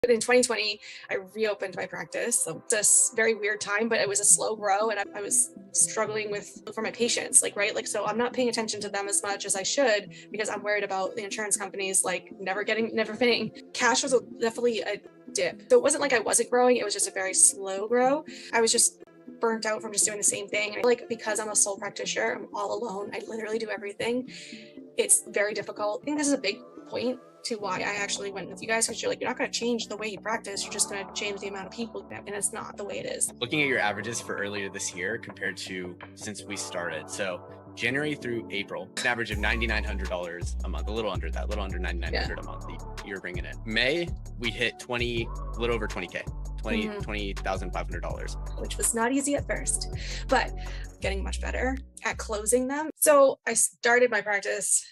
But in 2020, I reopened my practice. So this very weird time, but it was a slow grow, and I was struggling with for my patients, right? So I'm not paying attention to them as much as I should because I'm worried about the insurance companies never paying. Cash was definitely a dip. So it wasn't like I wasn't growing; it was just a very slow grow. I was just burnt out from just doing the same thing. Because I'm a sole practitioner, I'm all alone. I literally do everything. It's very difficult. I think this is a big point to why I actually went with you guys, because you're not going to change the way you practice. You're just going to change the amount of people, and it's not the way it is. Looking at your averages for earlier this year compared to since we started. So January through April, an average of $9,900 a month, a little under that, a little under $9,900 a month you're bringing in. May, we hit a little over 20K. $20,500, which was not easy at first, but getting much better at closing them. So I started my practice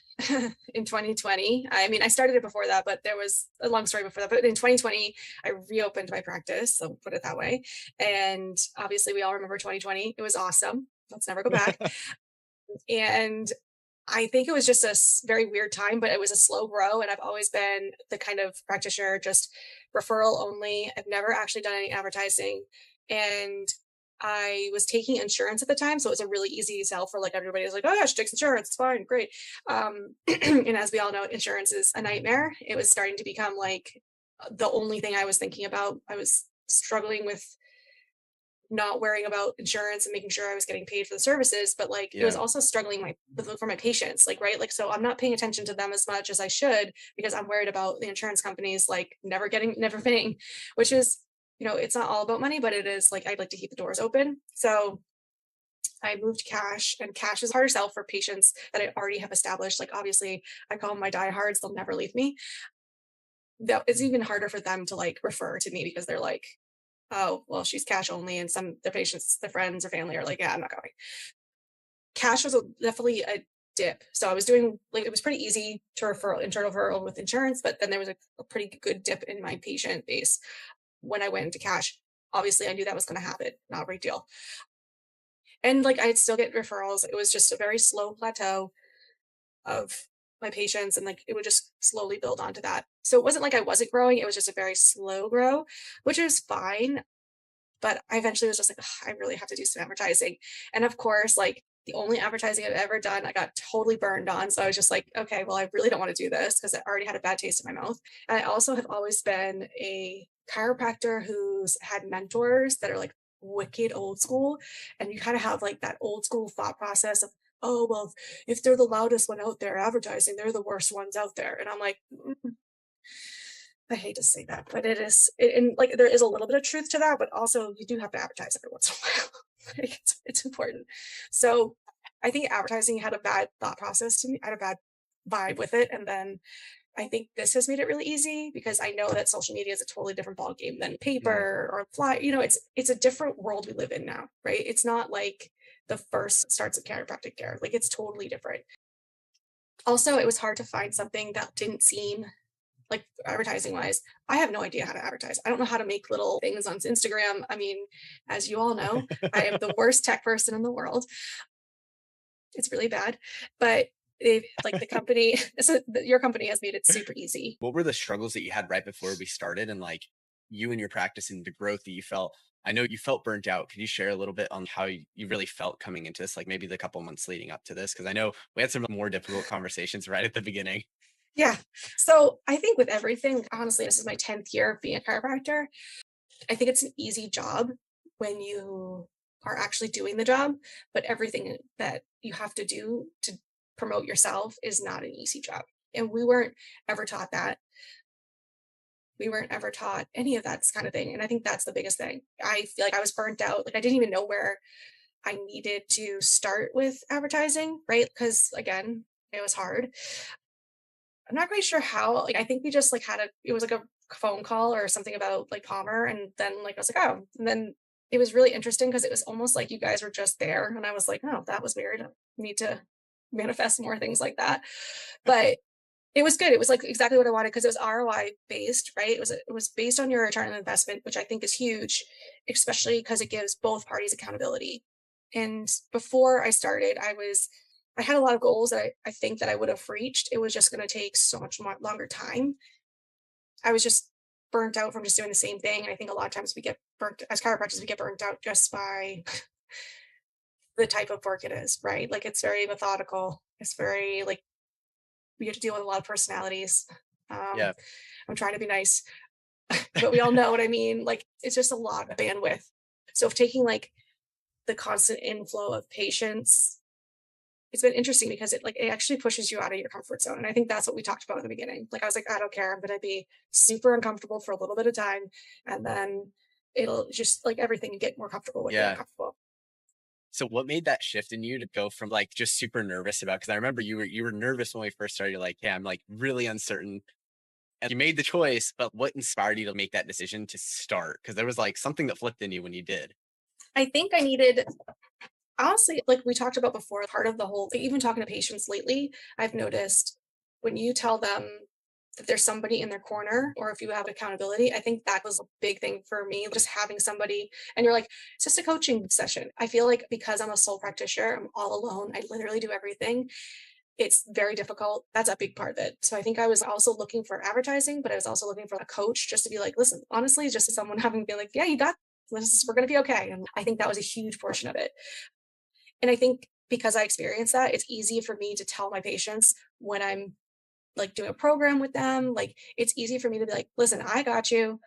in 2020. I mean, I started it before that, but there was a long story before that. But in 2020, I reopened my practice, so put it that way. And obviously, we all remember 2020. It was awesome. Let's never go back. And I think it was just a very weird time, but it was a slow grow. And I've always been the kind of practitioner, just referral only. I've never actually done any advertising. And I was taking insurance at the time. So it was a really easy sell for everybody was like, oh yeah, she takes insurance. It's fine. Great. And as we all know, insurance is a nightmare. It was starting to become the only thing I was thinking about. I was struggling with not worrying about insurance and making sure I was getting paid for the services, but it was also struggling for my patients, right? So I'm not paying attention to them as much as I should because I'm worried about the insurance companies never paying, which is, it's not all about money, but it is I'd like to keep the doors open. So I moved cash, and cash is a harder sell for patients that I already have established. Obviously I call them my diehards, they'll never leave me. That it's even harder for them to refer to me because they're like, oh, well, she's cash only. And their patients, their friends or family are like, yeah, I'm not going. Cash was definitely a dip. So I was doing it was pretty easy to internal referral with insurance, but then there was a pretty good dip in my patient base when I went into cash. Obviously, I knew that was going to happen. Not a big deal. And I'd still get referrals. It was just a very slow plateau of my patients, and it would just slowly build onto that. So it wasn't like I wasn't growing, it was just a very slow grow, which is fine. But I eventually was just like, I really have to do some advertising. And of course, the only advertising I've ever done, I got totally burned on. So I was just like, okay, well, I really don't want to do this because I already had a bad taste in my mouth. And I also have always been a chiropractor who's had mentors that are wicked old school. And you kind of have that old school thought process of, oh, well, if they're the loudest one out there advertising, they're the worst ones out there. And I'm like, I hate to say that, but it is, and there is a little bit of truth to that, but also you do have to advertise every once in a while. It's important. So I think advertising had a bad thought process to me, had a bad vibe with it. And then I think this has made it really easy because I know that social media is a totally different ballgame than paper or fly. It's a different world we live in now, right? It's not like the first starts of chiropractic care. It's totally different. Also, it was hard to find something that didn't seem advertising wise, I have no idea how to advertise. I don't know how to make little things on Instagram. I mean, as you all know, I am the worst tech person in the world. It's really bad, but they've the company, so your company has made it super easy. What were the struggles that you had right before we started, and you and your practice and the growth that you felt? I know you felt burnt out. Can you share a little bit on how you really felt coming into this, maybe the couple months leading up to this? Because I know we had some more difficult conversations right at the beginning. Yeah. So I think with everything, honestly, this is my 10th year of being a chiropractor. I think it's an easy job when you are actually doing the job, but everything that you have to do to promote yourself is not an easy job. And we weren't ever taught that. We weren't ever taught any of that kind of thing. And I think that's the biggest thing. I feel like I was burnt out. I didn't even know where I needed to start with advertising, right? Because again, it was hard. I'm not quite sure how. I think we just it was a phone call or something about Palmer, and then I was like, oh, and then it was really interesting because it was almost like you guys were just there, and I was like, oh, that was weird. I need to manifest more things like that, but it was good. It was exactly what I wanted because it was ROI based, right? It was based on your return on investment, which I think is huge, especially because it gives both parties accountability. And before I started, I had a lot of goals that I think that I would have reached. It was just going to take so much more longer time. I was just burnt out from just doing the same thing. And I think a lot of times we get burnt as chiropractors, we get burnt out just by the type of work it is, right? Like it's very methodical. It's very like we get to deal with a lot of personalities. Um, Yeah. I'm trying to be nice, but we all know what I mean. Like it's just a lot of bandwidth. So if taking like the constant inflow of patients, it's been interesting because it actually pushes you out of your comfort zone. And I think that's what we talked about in the beginning. Like I was like, I don't care. I'm gonna be super uncomfortable for a little bit of time. And then it'll just like everything you get more comfortable with being Yeah. uncomfortable. So what made that shift in you to go from like just super nervous about, because I remember you were nervous when we first started. You're like, yeah, I'm like really uncertain. And you made the choice, but what inspired you to make that decision to start? Because there was like something that flipped in you when you did. I think I needed honestly, like we talked about before, part of the whole like even talking to patients lately, I've noticed when you tell them that there's somebody in their corner or if you have accountability, I think that was a big thing for me, just having somebody and you're like, it's just a coaching session. I feel like because I'm a sole practitioner, I'm all alone. I literally do everything. It's very difficult. That's a big part of it. So I think I was also looking for advertising, but I was also looking for a coach just to be like, listen, honestly, just as someone having been like, yeah, you got this, we're going to be okay. And I think that was a huge portion of it. And I think because I experienced that, it's easy for me to tell my patients when I'm like doing a program with them, like it's easy for me to be like, listen, I got you.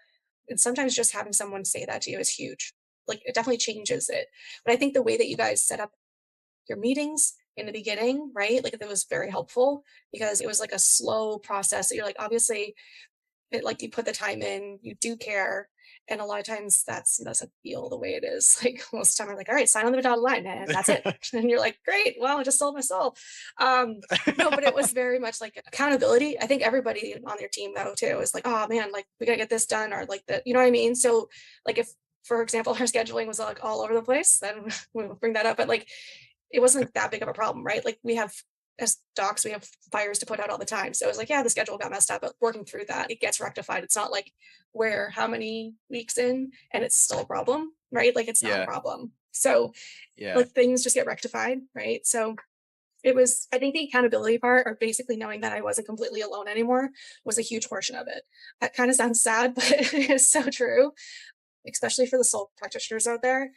And sometimes just having someone say that to you is huge. Like it definitely changes it. But I think the way that you guys set up your meetings in the beginning, right? Like it was very helpful because it was like a slow process that you're like, obviously it like you put the time in, you do care. And a lot of times that's doesn't feel the way it is. Like most of the time I'm like, all right, sign on the dotted line and that's it. And you're like, great, well, I just sold my soul. No, but it was very much like accountability. I think everybody on their team though too is like, oh man, like we gotta get this done or like that, you know what I mean? So like if for example, our scheduling was like all over the place, then we'll bring that up. But like it wasn't that big of a problem, right? Like we have as docs, we have fires to put out all the time. So it was like, yeah, the schedule got messed up, but working through that, it gets rectified. It's not like we're how many weeks in and it's still a problem, right? Like it's not a Yeah. problem. So Yeah. like things just get rectified, right? So it was, I think the accountability part, or basically knowing that I wasn't completely alone anymore, was a huge portion of it. That kind of sounds sad, but it is so true, especially for the sole practitioners out there.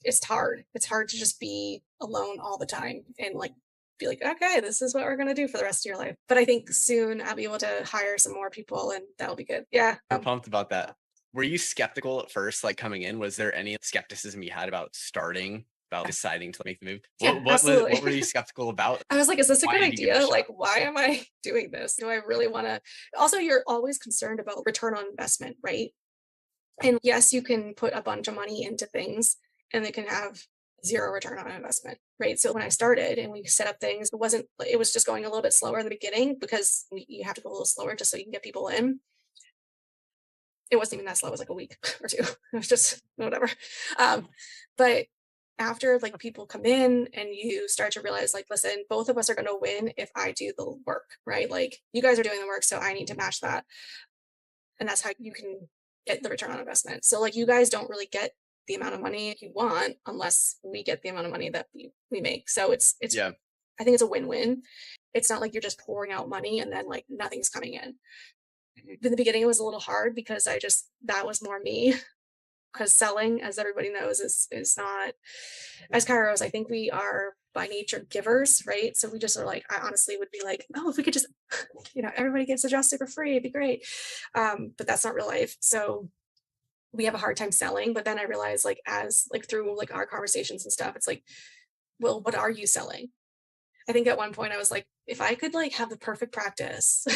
It's hard. It's hard to just be alone all the time and like be like, okay, this is what we're gonna do for the rest of your life. But I think soon I'll be able to hire some more people and that'll be good. Yeah. We're pumped about that. Were you skeptical at first, like coming in? Was there any skepticism you had about starting, about deciding to make the move? Yeah, What were absolutely. you skeptical about? I was like, is this a Why good did you give it a idea? shot? Like, why am I doing this? Do I really want to? Also, you're always concerned about return on investment, right? And yes, you can put a bunch of money into things and they can have zero return on investment, right? So when I started and we set up things, it was just going a little bit slower in the beginning because you have to go a little slower just so you can get people in. It wasn't even that slow. It was like a week or two. It was just whatever. Um, but after like people come in and you start to realize like, listen, both of us are going to win if I do the work, right? Like you guys are doing the work, so I need to match that. And that's how you can get the return on investment. So like you guys don't really get the amount of money you want unless we get the amount of money that we make. So it's Yeah. I think it's a win-win. It's not like you're just pouring out money and then like nothing's coming in. In the beginning it was a little hard because that was more me because selling, as everybody knows, is not as chiros. I think we are by nature givers, right? So we just are like, I honestly would be like, oh, if we could just, everybody gets adjusted for free, it'd be great. But that's not real life. So we have a hard time selling. But then I realized like as like through like our conversations and stuff, it's like, well, what are you selling? I think at one point I was like, if I could like have the perfect practice,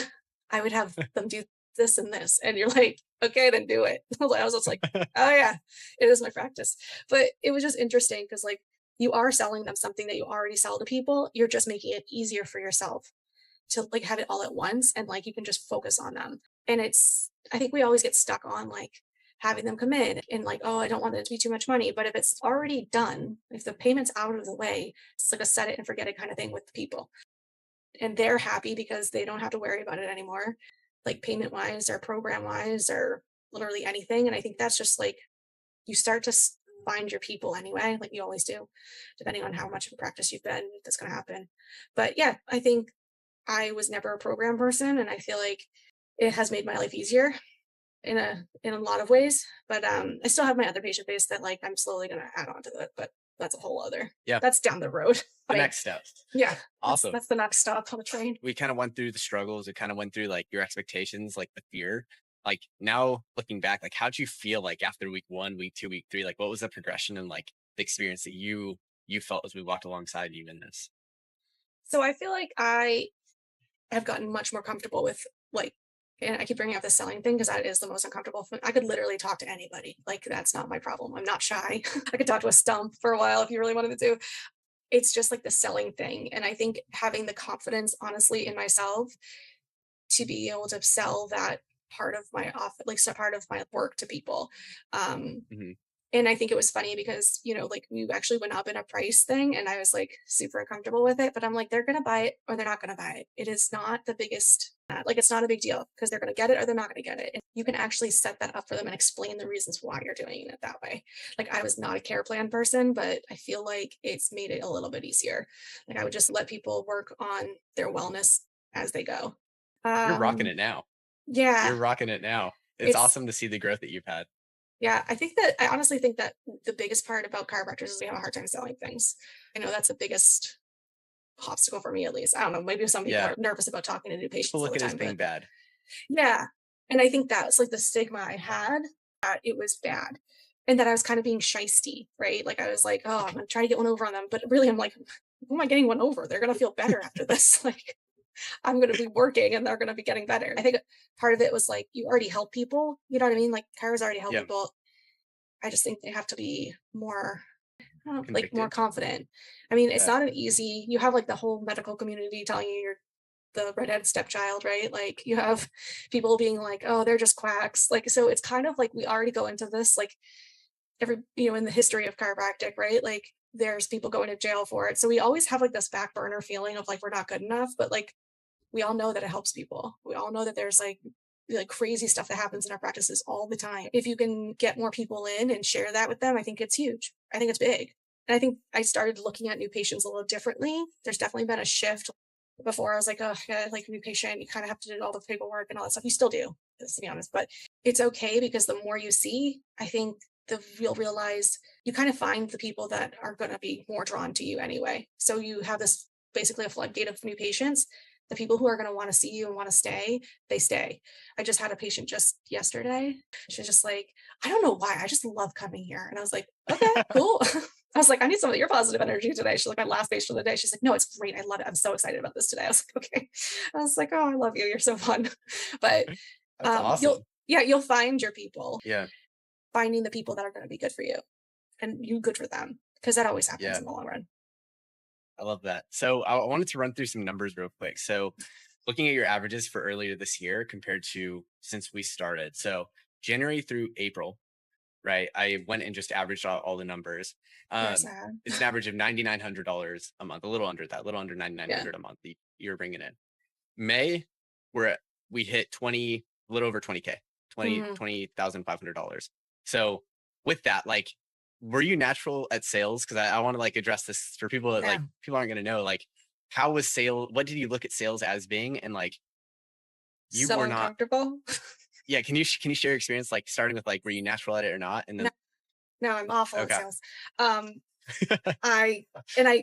I would have them do this and this. And you're like, okay, then do it. I was just like, oh yeah, it is my practice. But it was just interesting because like you are selling them something that you already sell to people. You're just making it easier for yourself to like have it all at once and like you can just focus on them. And I think we always get stuck on like having them come in and like, oh, I don't want it to be too much money. But if it's already done, if the payment's out of the way, it's like a set it and forget it kind of thing with the people. And they're happy because they don't have to worry about it anymore, like payment wise or program wise or literally anything. And I think that's just like you start to find your people anyway, like you always do, depending on how much of a practice you've been, that's going to happen. But yeah, I think I was never a program person. And I feel like it has made my life easier in a lot of ways. But I still have my other patient base that like I'm slowly gonna add on to that, but that's a whole other Yeah. that's down the road. The Like, next steps. yeah, Awesome. that's the next stop on the train. We kind of went through the struggles. We kind of went through like your expectations, like the fear. Like now looking back, like how'd you feel like after week 1, week 2, week 3? Like what was the progression and like the experience that you felt as we walked alongside you in this? So I feel like I have gotten much more comfortable with like, and I keep bringing up the selling thing because that is the most uncomfortable. I could literally talk to anybody. Like that's not my problem. I'm not shy. I could talk to a stump for a while if you really wanted to. It's just like the selling thing. And I think having the confidence, honestly, in myself to be able to sell that part of my off like so part of my work to people. Um, Hmm. and I think it was funny because, like we actually went up in a price thing and I was like super uncomfortable with it, but I'm like, they're going to buy it or they're not going to buy it. It is not the biggest, like, it's not a big deal because they're going to get it or they're not going to get it. And you can actually set that up for them and explain the reasons why you're doing it that way. Like, I was not a care plan person, but I feel like it's made it a little bit easier. Like, I would just let people work on their wellness as they go. You're rocking Um, it now. yeah, You're rocking it now. It's it's awesome to see the growth that you've had. Yeah, I honestly think that the biggest part about chiropractors is we have a hard time selling things. I know that's the biggest obstacle for me, at least. I don't know. Maybe some people Yeah. are nervous about talking to new People patients all look the at it as time, being but bad. yeah. And I think that's like the stigma I had, that it was bad and that I was kind of being shisty, right? Like I was like, oh, I'm gonna try to get one over on them, but really, I'm like, who am I getting one over? They're gonna feel better after this. Like I'm gonna be working and they're gonna be getting better. I think part of it was like you already help people. You know what I mean? Like chiros already help Yeah. people. I just think they have to be more, I don't know, like more Convicted. confident. I mean, it's Yeah. not an easy, you have like the whole medical community telling you you're the redhead stepchild, right? Like you have people being like, oh, they're just quacks. Like, so it's kind of like we already go into this, like in the history of chiropractic, right? Like there's people going to jail for it. So we always have like this back burner feeling of like we're not good enough, but like we all know that it helps people. We all know that there's like crazy stuff that happens in our practices all the time. If you can get more people in and share that with them, I think it's huge. I think it's big. And I think I started looking at new patients a little differently. There's definitely been a shift. Before I was like, oh, yeah, like a new patient, you kind of have to do all the paperwork and all that stuff. You still do, to be honest, but it's okay because the more you see, I think you'll realize you kind of find the people that are going to be more drawn to you anyway. So you have this basically a floodgate of new patients. The people who are going to want to see you and want to stay, they stay. I just had a patient just yesterday. She's just like, I don't know why. I just love coming here. And I was like, okay, cool. I was like, I need some of your positive energy today. She's like, my last patient of the day. She's like, no, it's great. I love it. I'm so excited about this today. I was like, okay. I was like, oh, I love you. You're so fun. But That's awesome. you'll find your people, Yeah. finding the people that are going to be good for you and you good for them. Because that always happens Yeah. in the long run. I love that. So I wanted to run through some numbers real quick. So looking at your averages for earlier this year compared to since we started. So January through April, right? I went and just averaged out all the numbers. Yeah, Um, sad. it's an average of $9,900 a month, a little under that, a little under Yeah. 9,900 a month that you're bringing in. May, we hit 20, a little over 20K, Hmm. $20,500. So with that, like, were you natural at sales? Cause I want to like address this for people that like Yeah. people aren't going to know, like, how was sales? What did you look at sales as being? And like, you So were not, uncomfortable. yeah. Can you share your experience? Like starting with like, were you natural at it or not? And No, then, no, I'm awful at okay. sales. Um,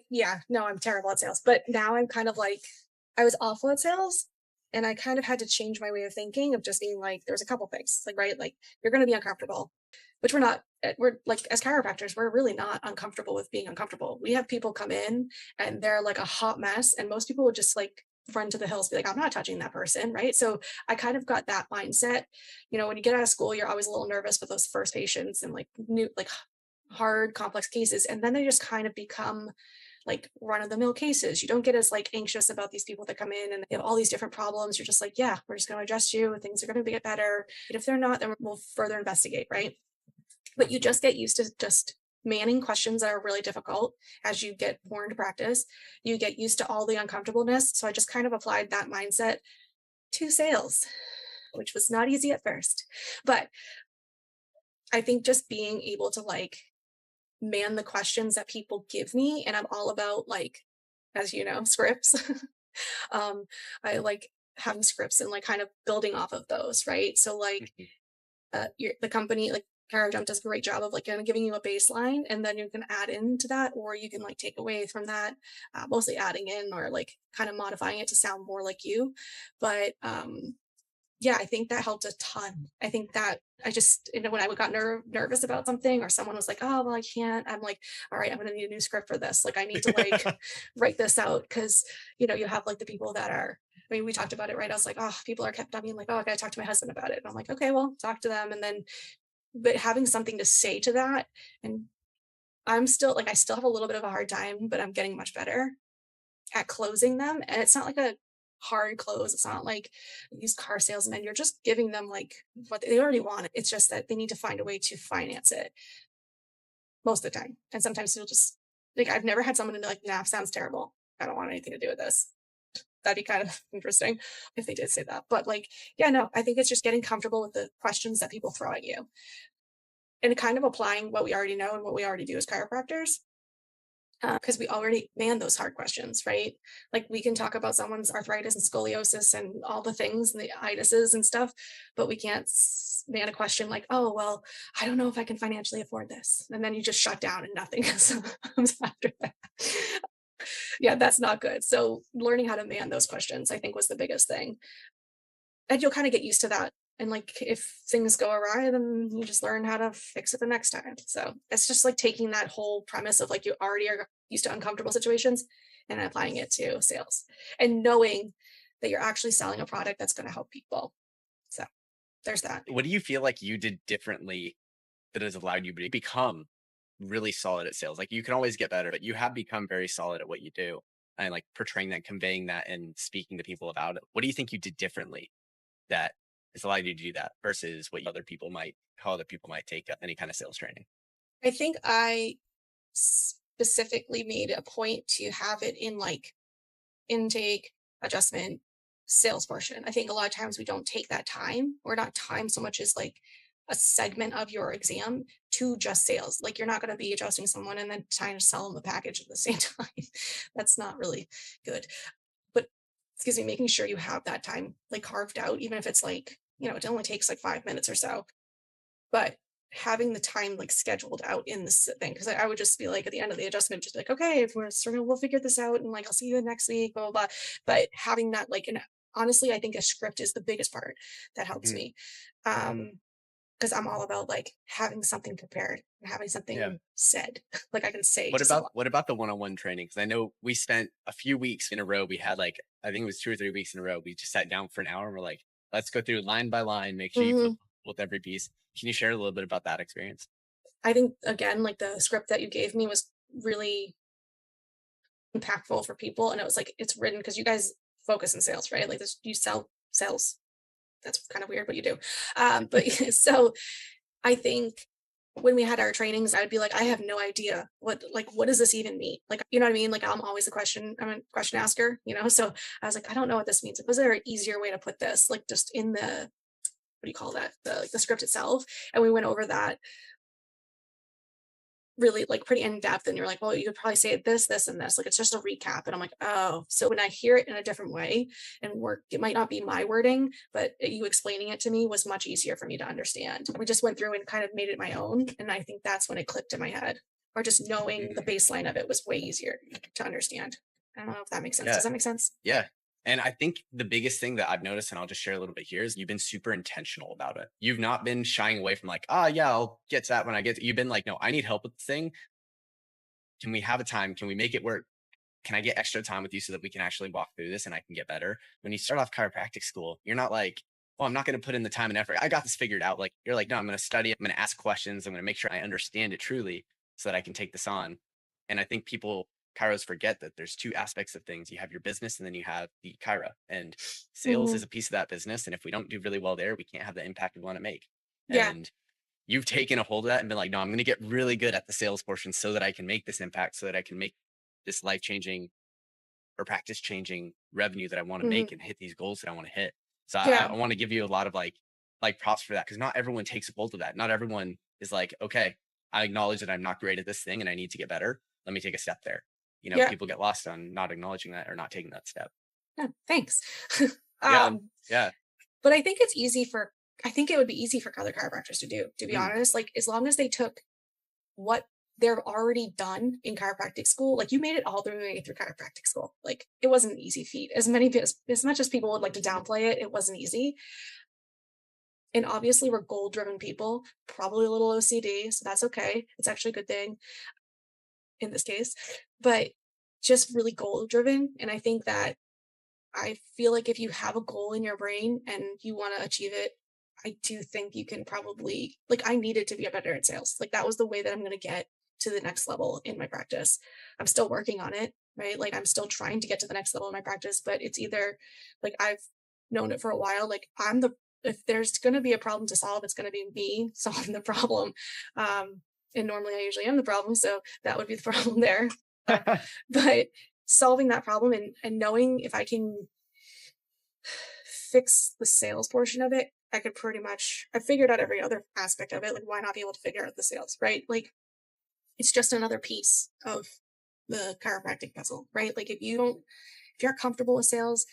yeah, no, I'm terrible at sales. But now I'm kind of like, I was awful at sales. And I kind of had to change my way of thinking of just being like, there's a couple things, like, right? Like, you're going to be uncomfortable, which we're not, we're like, as chiropractors, we're really not uncomfortable with being uncomfortable. We have people come in and they're like a hot mess. And most people would just like run to the hills, be like, I'm not touching that person. Right. So I kind of got that mindset. When you get out of school, you're always a little nervous with those first patients and like new, like hard, complex cases. And then they just kind of become like run of the mill cases. You don't get as like anxious about these people that come in and they have all these different problems. You're just like, yeah, we're just going to adjust you. Things are going to get better. And if they're not, then we'll further investigate. Right. But you just get used to just manning questions that are really difficult as you get more into practice. You get used to all the uncomfortableness. So I just kind of applied that mindset to sales, which was not easy at first. But I think just being able to like man the questions that people give me, and I'm all about like, as you know, scripts. um I like having scripts and like kind of building off of those, right? So like Mhm. the company, like ChiroJump does a great job of like kind of giving you a baseline, and then you can add into that, or you can like take away from that, mostly adding in or like kind of modifying it to sound more like you. But yeah, I think that helped a ton. I think that I just, when I got nervous about something or someone was like, oh, well, I can't, I'm like, all right, I'm going to need a new script for this. Like, I need to like write this out because, you have like the people that are, I mean, we talked about it, right? I was like, oh, people are kept on being like, oh, I got to talk to my husband about it. And I'm like, okay, well, talk to them. And then, but having something to say to that. And I'm still like, I still have a little bit of a hard time, but I'm getting much better at closing them. And it's not like a hard close. It's not like these car salesmen. You're just giving them like what they already want. It's just that they need to find a way to finance it most of the time. And sometimes you'll just like, I've never had someone be like, nah, sounds terrible. I don't want anything to do with this. That'd be kind of interesting if they did say that. But like, yeah, no, I think it's just getting comfortable with the questions that people throw at you and kind of applying what we already know and what we already do as chiropractors, because we already man those hard questions, right? Like we can talk about someone's arthritis and scoliosis and all the things and the itises and stuff, but we can't man a question like, oh, well, I don't know if I can financially afford this. And then you just shut down and nothing comes after that. Yeah, that's not good. So learning how to man those questions, I think, was the biggest thing. And you'll kind of get used to that. And like if things go awry, then you just learn how to fix it the next time. So it's just like taking that whole premise of like you already are used to uncomfortable situations and applying it to sales and knowing that you're actually selling a product that's going to help people. So there's that. What do you feel like you did differently that has allowed you to become really solid at sales? Like you can always get better, but you have become very solid at what you do and like portraying that, conveying that, and speaking to people about it. What do you think you did differently that has allowed you to do that versus what how other people might take any kind of sales training? I think I specifically made a point to have it in like intake, adjustment, sales portion. I think a lot of times we don't take that time, or not time so much as like a segment of your exam to just sales. Like you're not going to be adjusting someone and then trying to sell them a package at the same time. That's not really good. But excuse me, making sure you have that time like carved out, even if it's like, it only takes like 5 minutes or so, but having the time like scheduled out in this thing, because I would just be like at the end of the adjustment just like, okay, if we're struggling, we'll figure this out, and like I'll see you next week, blah blah blah. But having that like, and honestly I think a script is the biggest part that helps Mhm. me, because I'm all about like having something prepared and having Yeah. something said like I can say What to about someone. the one-on-one training? Because I know we spent a few weeks in a row. We had like I think it was 2 or 3 weeks in a row. We just sat down for an hour and we're like, let's go through line by line, make sure you feel Mhm. comfortable with every piece. Can you share a little bit about that experience? I think again like the script that you gave me was really impactful for people, and it was like it's written because you guys focus in sales, right? Like this, you sell sales. That's kind of weird, but you do. But so I think when we had our trainings, I'd be like, I have no idea what does this even mean? Like, you know what I mean? Like I'm always I'm a question asker, So I was like, I don't know what this means. Was there an easier way to put this? Like just in the, what do you call that? The script itself. And we went over that really like pretty in depth, and you're like, well, you could probably say this, this, and this. Like it's just a recap. And I'm like, oh, so when I hear it in a different way and work, it might not be my wording, but you explaining it to me was much easier for me to understand. We just went through and kind of made it my own. And I think that's when it clicked in my head. Or just knowing the Mhm. baseline of it was way easier to understand. I don't know if that makes sense. Yeah. Does that make sense? Yeah. And I think the biggest thing that I've noticed, and I'll just share a little bit here, is you've been super intentional about it. You've not been shying away from like, yeah, I'll get to that when I get to. You've been like, no, I need help with this thing. Can we have a time? Can we make it work? Can I get extra time with you so that we can actually walk through this and I can get better? When you start off chiropractic school, you're not like, oh, I'm not going to put in the time and effort. I got this figured out. Like, you're like, no, I'm going to study it. I'm going to ask questions. I'm going to make sure I understand it truly so that I can take this on. And I think chiros forget that there's two aspects of things. You have your business and then you have the chiro. And sales Hmm. is a piece of that business. And if we don't do really well there, we can't have the impact we want to make. Yeah. And you've taken a hold of that and been like, no, I'm going to get really good at the sales portion so that I can make this impact, so that I can make this life changing or practice changing revenue that I want to Hmm. make and hit these goals that I want to hit. So Yeah. I want to give you a lot of like props for that, because not everyone takes a hold of that. Not everyone is like, okay, I acknowledge that I'm not great at this thing and I need to get better. Let me take a step there. Yeah. People get lost on not acknowledging that or not taking that step. Yeah. Thanks. Yeah. Um, Yeah. but I think it would be easy for other chiropractors to do, to be Mm, honest. Like, as long as they took what they're already done in chiropractic school, like you made it all the way through chiropractic school. Like, it wasn't an easy feat. As much as people would like to downplay it, it wasn't easy. And obviously, we're goal driven people, probably a little OCD. So that's okay. It's actually a good thing in this case, but just really goal driven. And I think that I feel like if you have a goal in your brain and you want to achieve it, I do think you can probably, like, I needed to be better at sales. Like, that was the way that I'm going to get to the next level in my practice. I'm still working on it, right? Like, I'm still trying to get to the next level in my practice, but it's either like I've known it for a while. Like, if there's going to be a problem to solve, it's going to be me solving the problem. Um, and normally I usually am the problem. So that would be the problem there. Uh, but solving that problem and knowing if I can fix the sales portion of it, I figured out every other aspect of it. Like, why not be able to figure out the sales, right? Like, it's just another piece of the chiropractic puzzle, right? Like, if you're comfortable with sales,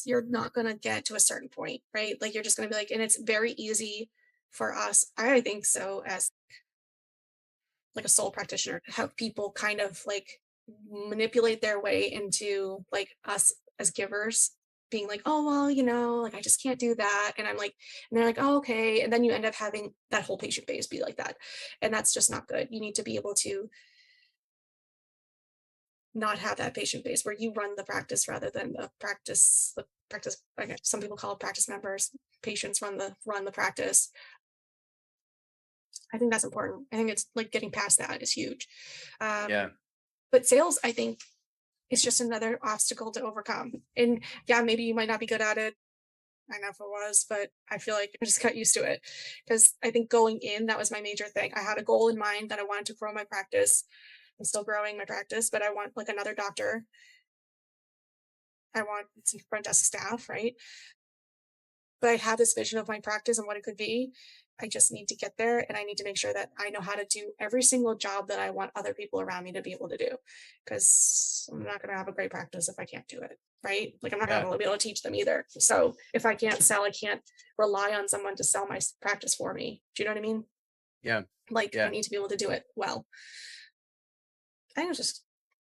you're not going to get to a certain point, right? Like, you're just going to be like, and it's very easy for us, I think so, as like a sole practitioner, to have people kind of like manipulate their way into like us as givers being like, oh, well, like I just can't do that. And I'm like, and they're like, oh, okay. And then you end up having that whole patient base be like that. And that's just not good. You need to be able to not have that patient base where you run the practice rather than the practice. Okay, some people call it practice members. Patients run the practice. I think that's important. I think it's like getting past that is huge. yeah. But sales, I think, is just another obstacle to overcome. And yeah, maybe you might not be good at it. I never was, but I feel like I just got used to it because I think going in, that was my major thing. I had a goal in mind that I wanted to grow my practice. I'm still growing my practice, but I want like another doctor. I want some front desk staff, right? But I have this vision of my practice and what it could be. I just need to get there and I need to make sure that I know how to do every single job that I want other people around me to be able to do. Because I'm not going to have a great practice if I can't do it. Right. Like, I'm not going Yeah. to be able to teach them either. So if I can't sell, I can't rely on someone to sell my practice for me. Do you know what I mean? Yeah. Like, I Yeah. need to be able to do it well. I think it's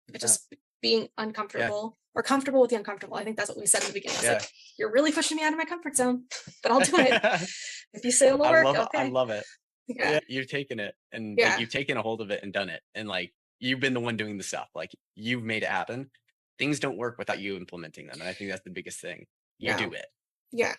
Yeah. just being Yeah. uncomfortable or comfortable with the uncomfortable. I think that's what we said in the beginning. I was Yeah. like, you're really pushing me out of my comfort zone, but I'll do it. If you say it'll work, I okay. love it. Yeah. Yeah, you've taken it and like Yeah. you've taken a hold of it and done it. And like you've been the one doing the stuff. Like you've made it happen. Things don't work without you implementing them. And I think that's the biggest thing. You do No. it. Yeah.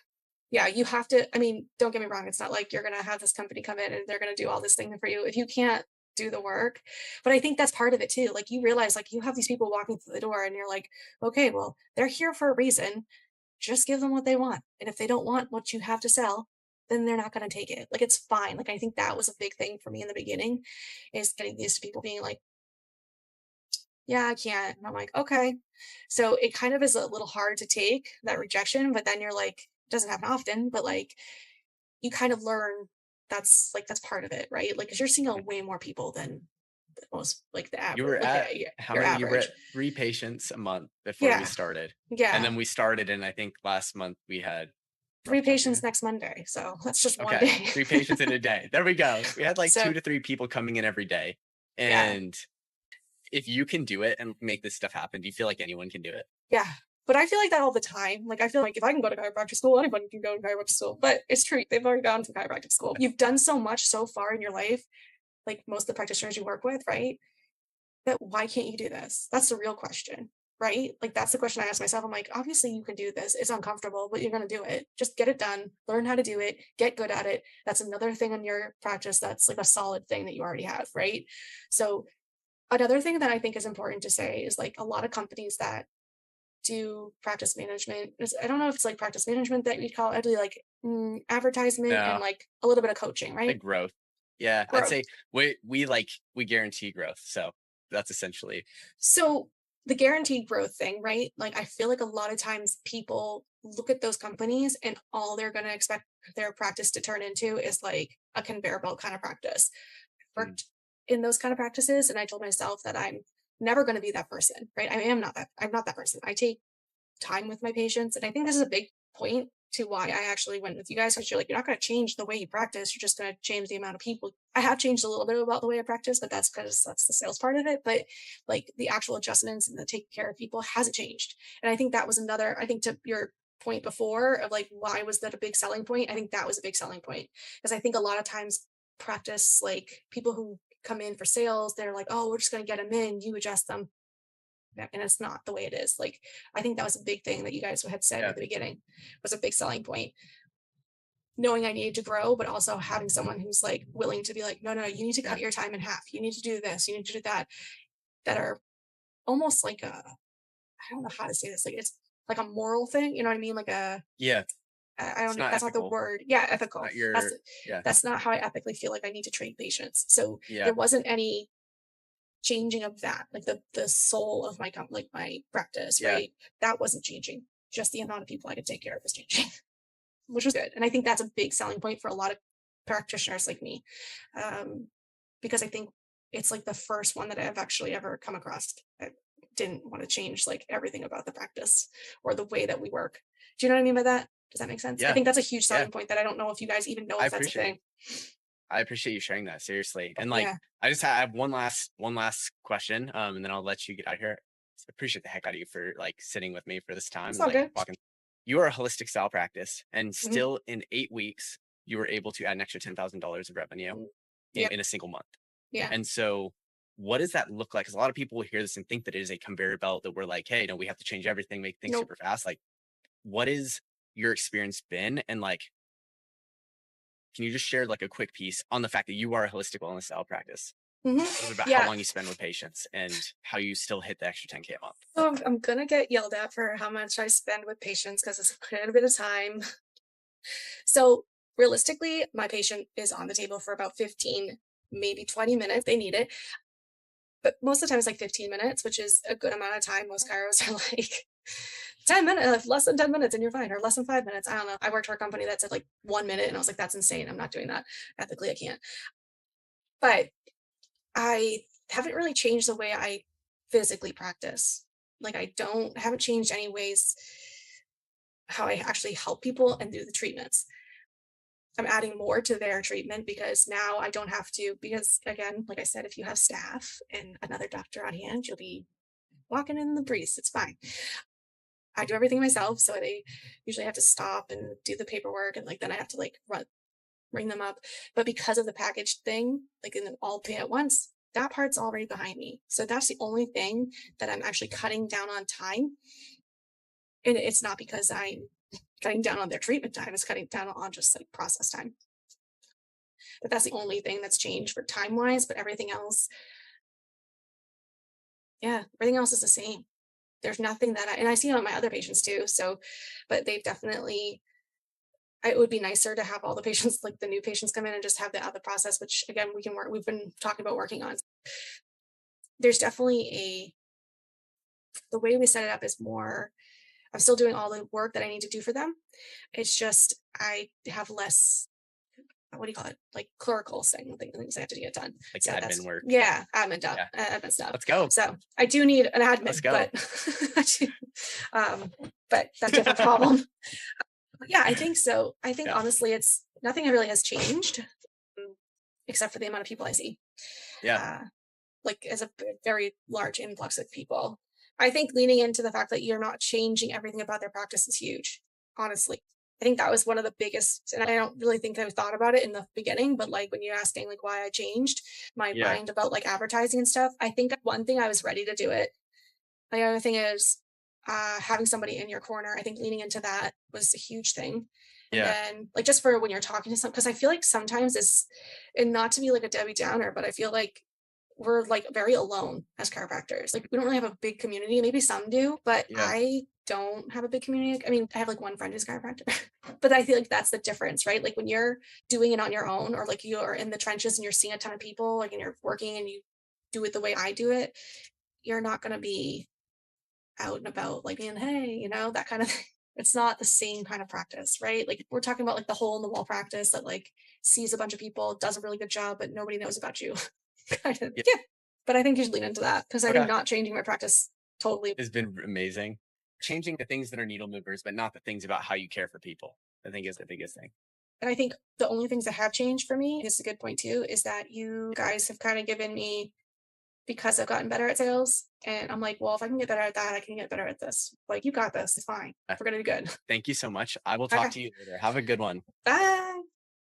Yeah. You have to, I mean, don't get me wrong. It's not like you're going to have this company come in and they're going to do all this thing for you if you can't do the work. But I think that's part of it too. Like, you realize, like, you have these people walking through the door and you're like, okay, well, they're here for a reason. Just give them what they want. And if they don't want what you have to sell, then they're not going to take it. Like, it's fine. Like, I think that was a big thing for me in the beginning, is getting used to people being like, yeah, I can't. And I'm like, okay. So it kind of is a little hard to take that rejection, but then you're like, it doesn't happen often, but like, you kind of learn that's part of it, right? Like, 'cause you're seeing a way more people than most, like the You average, were like, at yeah, how your many? You were average. at 3 patients a month before we Yeah. started. And Yeah. then we started and I think last month we had Three roughly patients next Monday. So that's just one okay, day. 3 patients in a day. There we go. We had like So 2 to 3 people coming in every day. yeah. And if you can do it and make this stuff happen, do you feel like anyone can do it? Yeah. But I feel like that all the time. Like, I feel like if I can go to chiropractic school, anyone can go to chiropractic school. But it's true. They've already gone to chiropractic school. You've done so much so far in your life, like most of the practitioners you work with, right? That why can't you do this? That's the real question, right? Like, that's the question I ask myself. I'm like, obviously you can do this. It's uncomfortable, but you're going to do it. Just get it done, learn how to do it, get good at it. That's another thing in your practice that's like a solid thing that you already have, right? So another thing that I think is important to say is, like, a lot of companies that do practice management I don't know if it's like practice management that you'd call it. I do like advertisement and No, like a little bit of coaching, the right? growth. Yeah, I'd Growth. say we guarantee growth. So that's essentially So the guaranteed growth thing, right? Like, I feel like a lot of times people look at those companies and all they're going to expect their practice to turn into is like a conveyor belt kind of practice. mm, Worked in those kind of practices, and I told myself that I'm never going to be that person, right? I'm not that person. I take time with my patients. And I think this is a big point to why I actually went with you guys, because you're like, you're not going to change the way you practice. You're just going to change the amount of people. I have changed a little bit about the way I practice, but that's because that's the sales part of it. But like the actual adjustments and the taking care of people hasn't changed. And I think that was another, I think to your point before of like, why was that a big selling point? I think that was a big selling point because I think a lot of times practice, like people who come in for sales, they're like, oh, we're just going to get them in, you adjust them. And it's not the way it is. Like, I think that was a big thing that you guys had said Yeah. at the beginning was a big selling point. Knowing I needed to grow, but also having someone who's like willing to be like, no, no, you need to cut Yeah. your time in half. You need to do this. You need to do that. That are almost like a, I don't know how to say this. Like it's like a moral thing. You know what I mean? Like a, Yeah. I It's don't, not that's not the ethical. word. Yeah. Ethical. Not your, That's, yeah. that's not how I ethically feel like I need to treat patients. So Yeah. there wasn't any changing of that, like the soul of my like my practice, Yeah. right? That wasn't changing. Just the amount of people I could take care of was changing, which was good. And I think that's a big selling point for a lot of practitioners like me, because I think it's like the first one that I've actually ever come across. I didn't want to change like everything about the practice or the way that we work. Do you know what I mean by that? Does that make sense? I Yeah. think that's a huge Yeah. selling point that I don't know if you guys even know I if that's a appreciate it. thing. I appreciate you sharing that seriously. And like, Yeah, I have one last question, and then I'll let you get out of here. I appreciate the heck out of you for like sitting with me for this time it's and all like good. walking. You are a holistic style practice, and Mhm. still in 8 weeks, you were able to add an extra $10,000 of revenue Yeah, in a single month. yeah. And so, what does that look like? Because a lot of people will hear this and think that it is a conveyor belt that we're like, hey, we have to change everything, make things Nope. super fast. Like, what is your experience been? And like, can you just share like a quick piece on the fact that you are a holistic wellness style practice? Hmm. A little bit about how Yeah. long you spend with patients and how you still hit the extra 10K a month. So I'm gonna get yelled at for how much I spend with patients because it's quite a bit of time. So realistically, my patient is on the table for about 15, maybe 20 minutes. They need it. But most of the time it's like 15 minutes, which is a good amount of time. Most chiros are like 10 minutes, less than 10 minutes, and you're fine, or less than 5 minutes. I don't know. I worked for a company that said like 1 minute, and I was like, that's insane. I'm not doing that. Ethically, I can't. But I haven't really changed the way I physically practice. Like haven't changed any ways how I actually help people and do the treatments. I'm adding more to their treatment because now I don't have to, because again, like I said, if you have staff and another doctor on hand, you'll be walking in the breeze. It's fine. I do everything myself. So they usually have to stop and do the paperwork. And like, then I have to like ring them up. But because of the package thing, like in all pay at once, that part's already behind me. So that's the only thing that I'm actually cutting down on time. And it's not because I'm cutting down on their treatment time, it's cutting down on just like process time. But that's the only thing that's changed for time wise. But everything else, yeah, everything else is the same. There's nothing that and I see it on my other patients too. So, but they've definitely, it would be nicer to have all the patients, like the new patients come in and just have the other process, which again, we can work, we've been talking about working on. There's definitely the way we set it up is more, I'm still doing all the work that I need to do for them. It's just, I have less, what do you call it? Like clerical things I have to get done. Like So admin that's, work. yeah, Yeah. admin stuff. Let's go. So I do need an Let's admin, go. but that's a different problem. Yeah, I think so. I think Yeah. honestly, it's nothing really has changed except for the amount of people I see. Yeah. Like as a very large influx of people. I think leaning into the fact that you're not changing everything about their practice is huge. Honestly, I think that was one of the biggest, and I don't really think I thought about it in the beginning, but like when you're asking like why I changed my Yeah. mind about like advertising and stuff, I think one thing I was ready to do it. The other thing is having somebody in your corner. I think leaning into that was a huge thing. And Yeah. then like just for when you're talking to some, because I feel like sometimes it's, and not to be like a Debbie Downer, but I feel like we're like very alone as chiropractors. Like we don't really have a big community. Maybe some do, but Yeah. I don't have a big community. I mean, I have like one friend who's a chiropractor, but I feel like that's the difference, right? Like when you're doing it on your own, or like you're in the trenches and you're seeing a ton of people, like and you're working and you do it the way I do it, you're not going to be out and about like being, hey, that kind of thing. It's not the same kind of practice, right? Like we're talking about like the hole in the wall practice that like sees a bunch of people, does a really good job, but nobody knows about you. Kind of. Yeah. Yeah. But I think you should lean into that because I think Okay. not changing my practice totally. It's been amazing. changing the things that are needle movers, but not the things about how you care for people, I think is the biggest thing. And I think the only things that have changed for me, this is a good point too, is that you guys have kind of given me, because I've gotten better at sales. And I'm like, well, if I can get better at that, I can get better at this. Like, you got this. It's fine. Uh, We're going to do good. Thank you so much. I will talk Okay. to you later. Have a good one. Bye.